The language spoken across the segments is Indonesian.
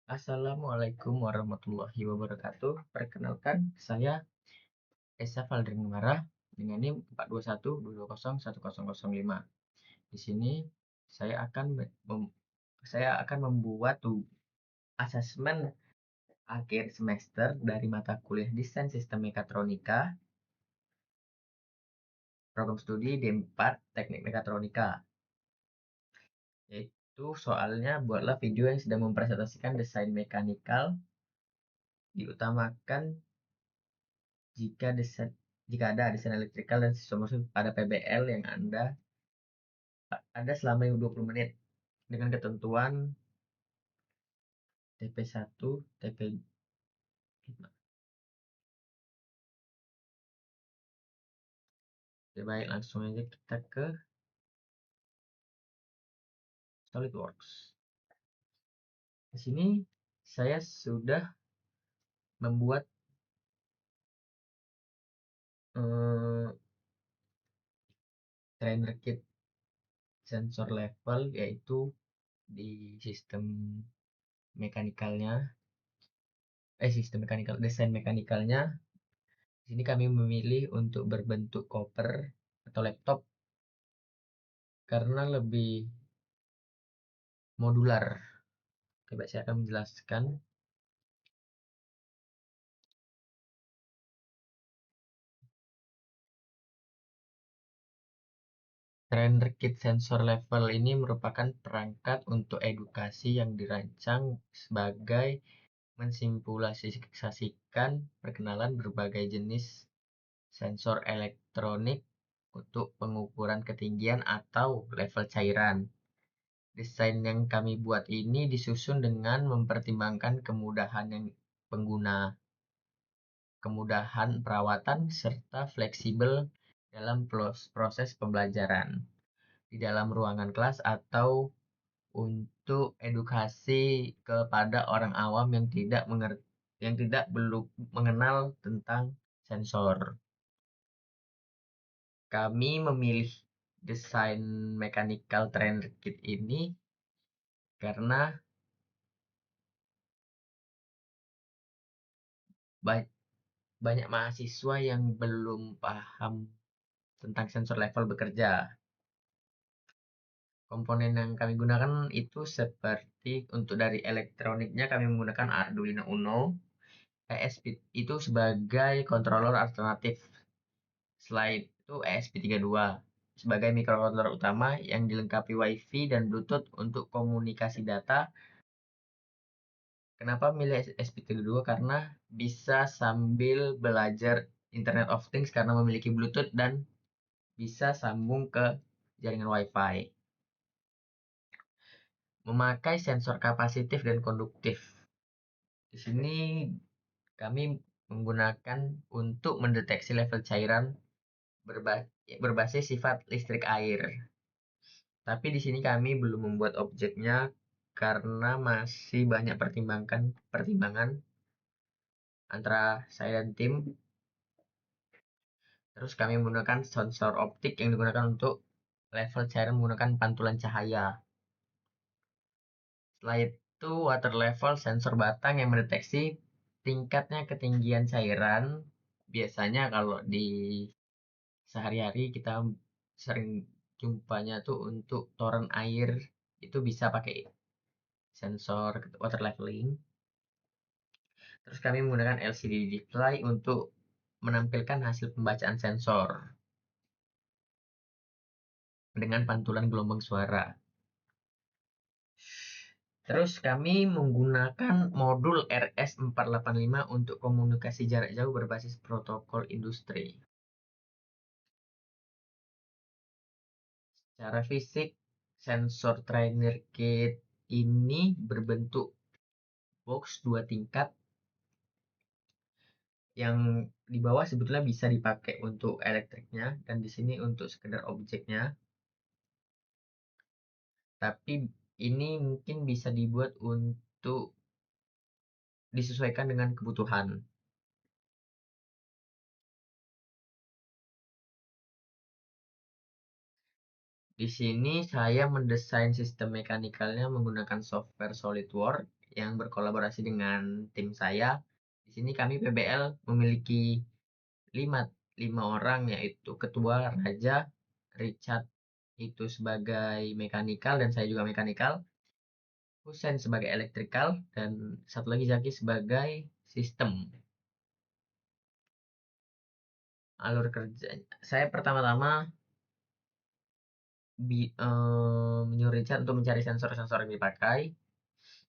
Assalamualaikum warahmatullahi wabarakatuh. Perkenalkan, saya Esa Valdrin Nuara dengan NIM 42122010005. Di sini saya akan membuat asesmen akhir semester dari mata kuliah Desain Sistem Mekatronika, program studi D4 Teknik Mekatronika. Yaitu soalnya buatlah video yang sedang mempresentasikan desain mekanikal, diutamakan jika ada desain elektrikal dan sistem mesin pada PBL yang ada selama 20 menit dengan ketentuan TP1, TP5. Oke, baik, langsung aja kita ke SolidWorks. Di sini saya sudah membuat trainer kit sensor level, yaitu di sistem mekanikalnya, desain mekanikalnya. Di sini kami memilih untuk berbentuk koper atau laptop karena lebih modular. Coba saya akan menjelaskan. Trainer kit sensor level ini merupakan perangkat untuk edukasi yang dirancang sebagai mensimpulasasikan perkenalan berbagai jenis sensor elektronik untuk pengukuran ketinggian atau level cairan. Desain yang kami buat ini disusun dengan mempertimbangkan kemudahan pengguna, kemudahan perawatan, serta fleksibel dalam proses pembelajaran di dalam ruangan kelas atau untuk edukasi kepada orang awam yang belum mengenal tentang sensor. Kami memilih desain mechanical trainer kit ini karena banyak mahasiswa yang belum paham tentang sensor level bekerja. Komponen yang kami gunakan itu seperti untuk dari elektroniknya kami menggunakan Arduino Uno, ESP itu sebagai controller alternatif. Selain itu ESP32 sebagai microcontroller utama yang dilengkapi WiFi dan Bluetooth untuk komunikasi data. Kenapa milih ESP32? Karena bisa sambil belajar Internet of Things karena memiliki Bluetooth dan bisa sambung ke jaringan WiFi. Memakai sensor kapasitif dan konduktif. Di sini kami menggunakan untuk mendeteksi level cairan berbasis sifat listrik air. Tapi di sini kami belum membuat objeknya karena masih banyak pertimbangan antara saya dan tim. Terus kami menggunakan sensor optik yang digunakan untuk level cairan menggunakan pantulan cahaya. Setelah itu water level sensor batang yang mendeteksi tingkatnya ketinggian cairan. Biasanya kalau di sehari-hari kita sering jumpanya tuh untuk toren air itu bisa pakai sensor water leveling. Terus kami menggunakan LCD display untuk menampilkan hasil pembacaan sensor dengan pantulan gelombang suara. Terus kami menggunakan modul RS485 untuk komunikasi jarak jauh berbasis protokol industri. Secara fisik, sensor trainer kit ini berbentuk box 2 tingkat yang di bawah sebetulnya bisa dipakai untuk elektriknya dan di sini untuk sekedar objeknya. Tapi ini mungkin bisa dibuat untuk disesuaikan dengan kebutuhan. Di sini saya mendesain sistem mekanikalnya menggunakan software SolidWorks yang berkolaborasi dengan tim saya. Di sini kami PBL memiliki lima, lima orang, yaitu ketua Raja, Richard itu sebagai mekanikal dan saya juga mekanikal, Husen sebagai elektrikal, dan satu lagi Zaki sebagai sistem. Alur kerja saya pertama-tama menyuruh Richard untuk mencari sensor-sensor yang dipakai.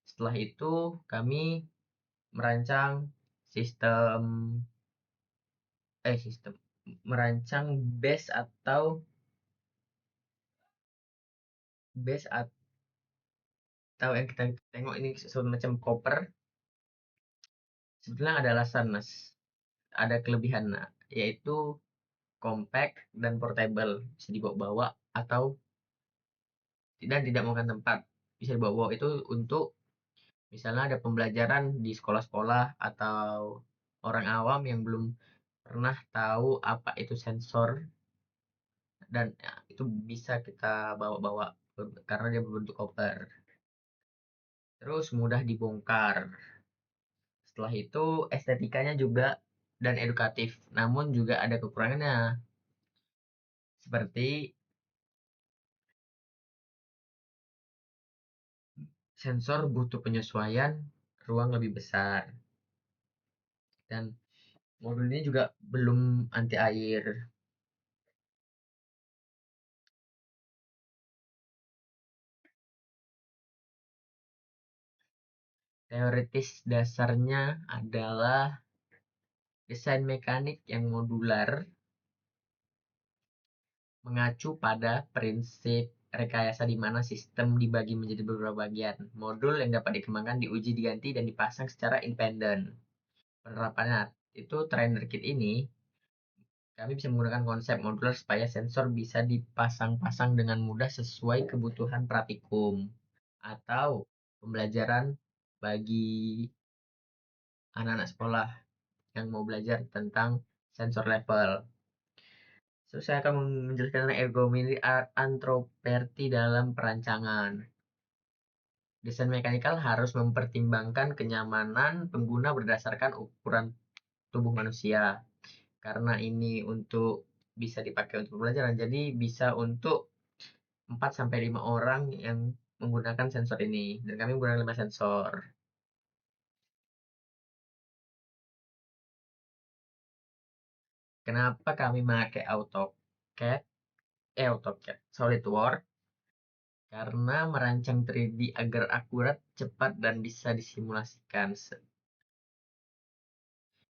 Setelah itu kami merancang sistem sistem merancang base atau yang kita tengok ini semacam koper. Sebetulnya ada alasan, Mas. Ada kelebihan, nah, yaitu compact dan portable, bisa dibawa-bawa atau tidak makan tempat. Bisa dibawa-bawa itu untuk misalnya ada pembelajaran di sekolah-sekolah atau orang awam yang belum pernah tahu apa itu sensor, dan ya, itu bisa kita bawa-bawa karena dia berbentuk koper. Terus mudah dibongkar. Setelah itu estetikanya juga dan edukatif, namun juga ada kekurangannya. Seperti sensor butuh penyesuaian ruang lebih besar, dan modul ini juga belum anti air. Teoritis dasarnya adalah desain mekanik yang modular mengacu pada prinsip rekayasa di mana sistem dibagi menjadi beberapa bagian. Modul yang dapat dikembangkan, diuji, diganti, dan dipasang secara independen. Penerapannya itu trainer kit ini kami bisa menggunakan konsep modular supaya sensor bisa dipasang-pasang dengan mudah sesuai kebutuhan praktikum atau pembelajaran bagi anak-anak sekolah yang mau belajar tentang sensor level. So, saya akan menjelaskan tentang ergonomi antroperti dalam perancangan. Desain mekanikal harus mempertimbangkan kenyamanan pengguna berdasarkan ukuran tubuh manusia. Karena ini untuk bisa dipakai untuk pembelajaran, jadi bisa untuk 4 sampai 5 orang yang menggunakan sensor ini. Dan kami menggunakan 5 sensor. Kenapa kami memakai AutoCAD SolidWorks? Karena merancang 3D agar akurat, cepat, dan bisa disimulasikan.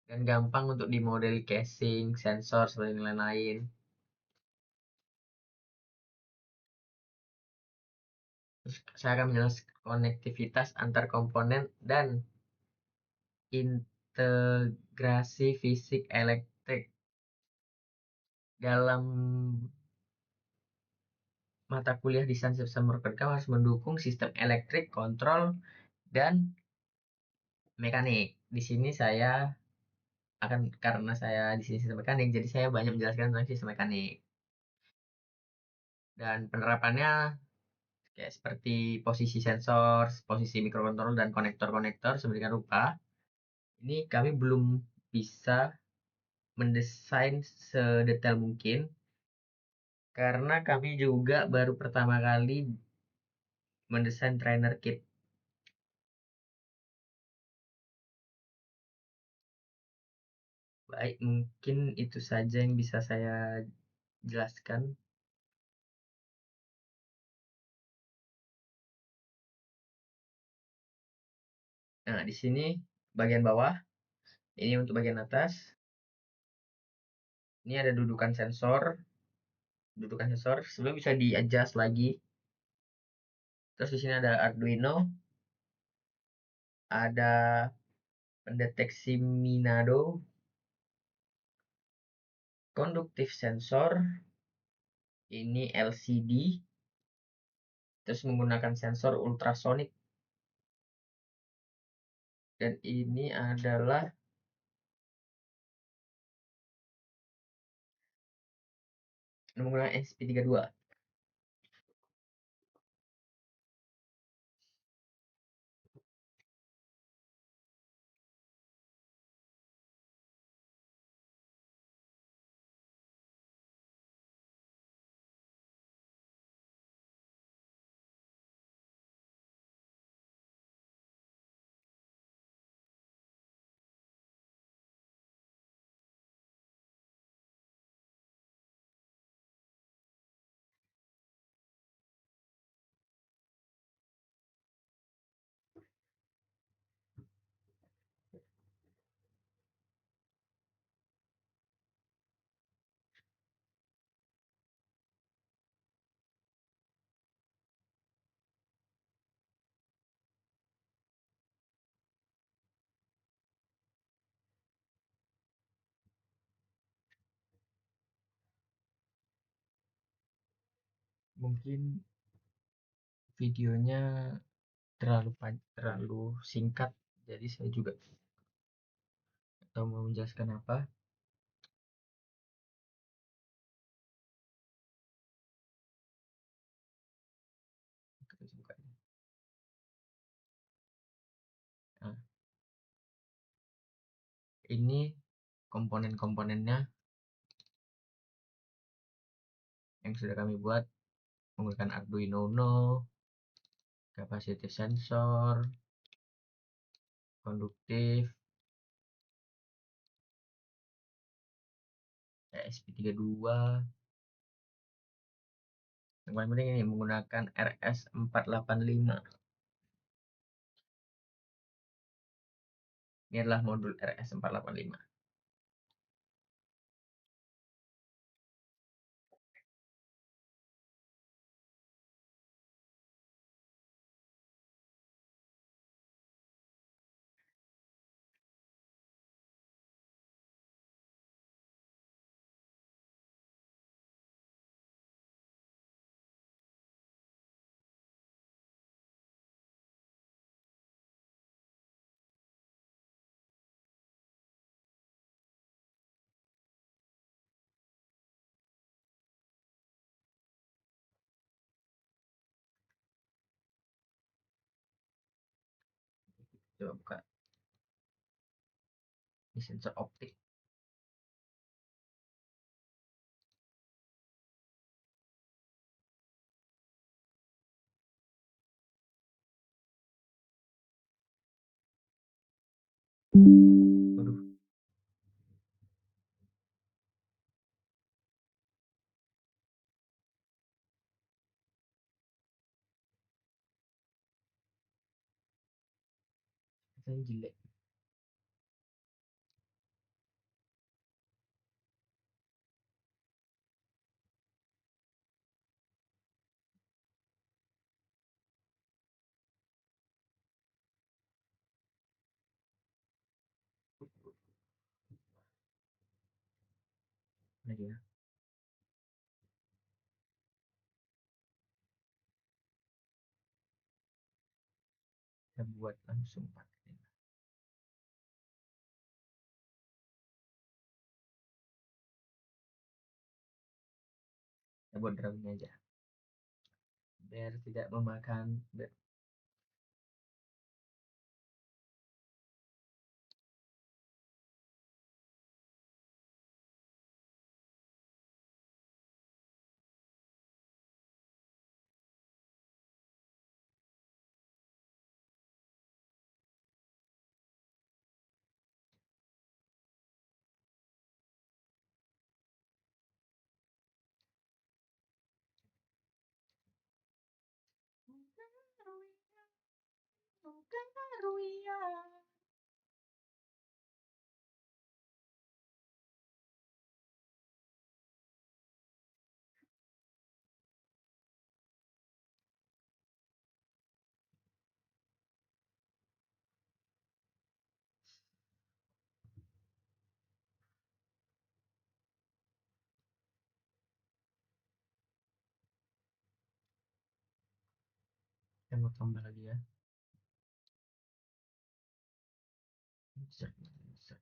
Dan gampang untuk dimodel casing, sensor, dan lain-lain. Terus saya akan menjelaskan konektivitas antar komponen dan integrasi fisik elektrik dalam mata kuliah desain sistem merekam harus mendukung sistem elektrik, kontrol, dan mekanik. Di sini saya karena saya di sini sistem mekanik, jadi saya banyak menjelaskan tentang sistem mekanik. Dan penerapannya kayak seperti posisi sensor, posisi mikrokontroller, dan konektor-konektor sedemikian rupa. Ini kami belum bisa mendesain sedetail mungkin karena kami juga baru pertama kali mendesain trainer kit. Baik, mungkin itu saja yang bisa saya jelaskan. Nah, di sini bagian bawah, ini untuk bagian atas. Ini ada dudukan sensor. Sebelum bisa di-adjust lagi. Terus di sini ada Arduino, ada pendeteksi Minado, konduktif sensor, ini LCD, terus menggunakan sensor ultrasonik, dan ini adalah menggunakan SP32. mungkin videonya terlalu singkat, jadi saya juga atau mau menjelaskan apa. Kita buka. Nah, ini komponen-komponennya yang sudah kami buat menggunakan Arduino Uno, capacity sensor, konduktif, ESP32. Yang paling penting ini menggunakan RS485. Ini adalah modul RS485. Coba buka. Ini sensor optik. Waduh, saya jelek. Lagi ya. Saya buat langsung pakai. Saya buat drumnya aja. Biar tidak memakan. Saya mau tambah lagi ya. Insert, insert.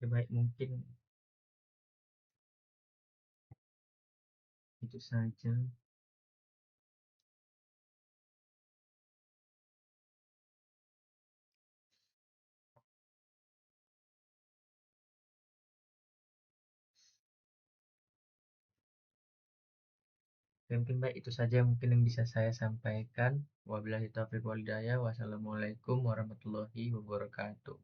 Ya, baik, mungkin itu saja. Mungkin baik itu saja mungkin yang bisa saya sampaikan. Wabillahi taufiq wal hidayah. Wassalamualaikum warahmatullahi wabarakatuh.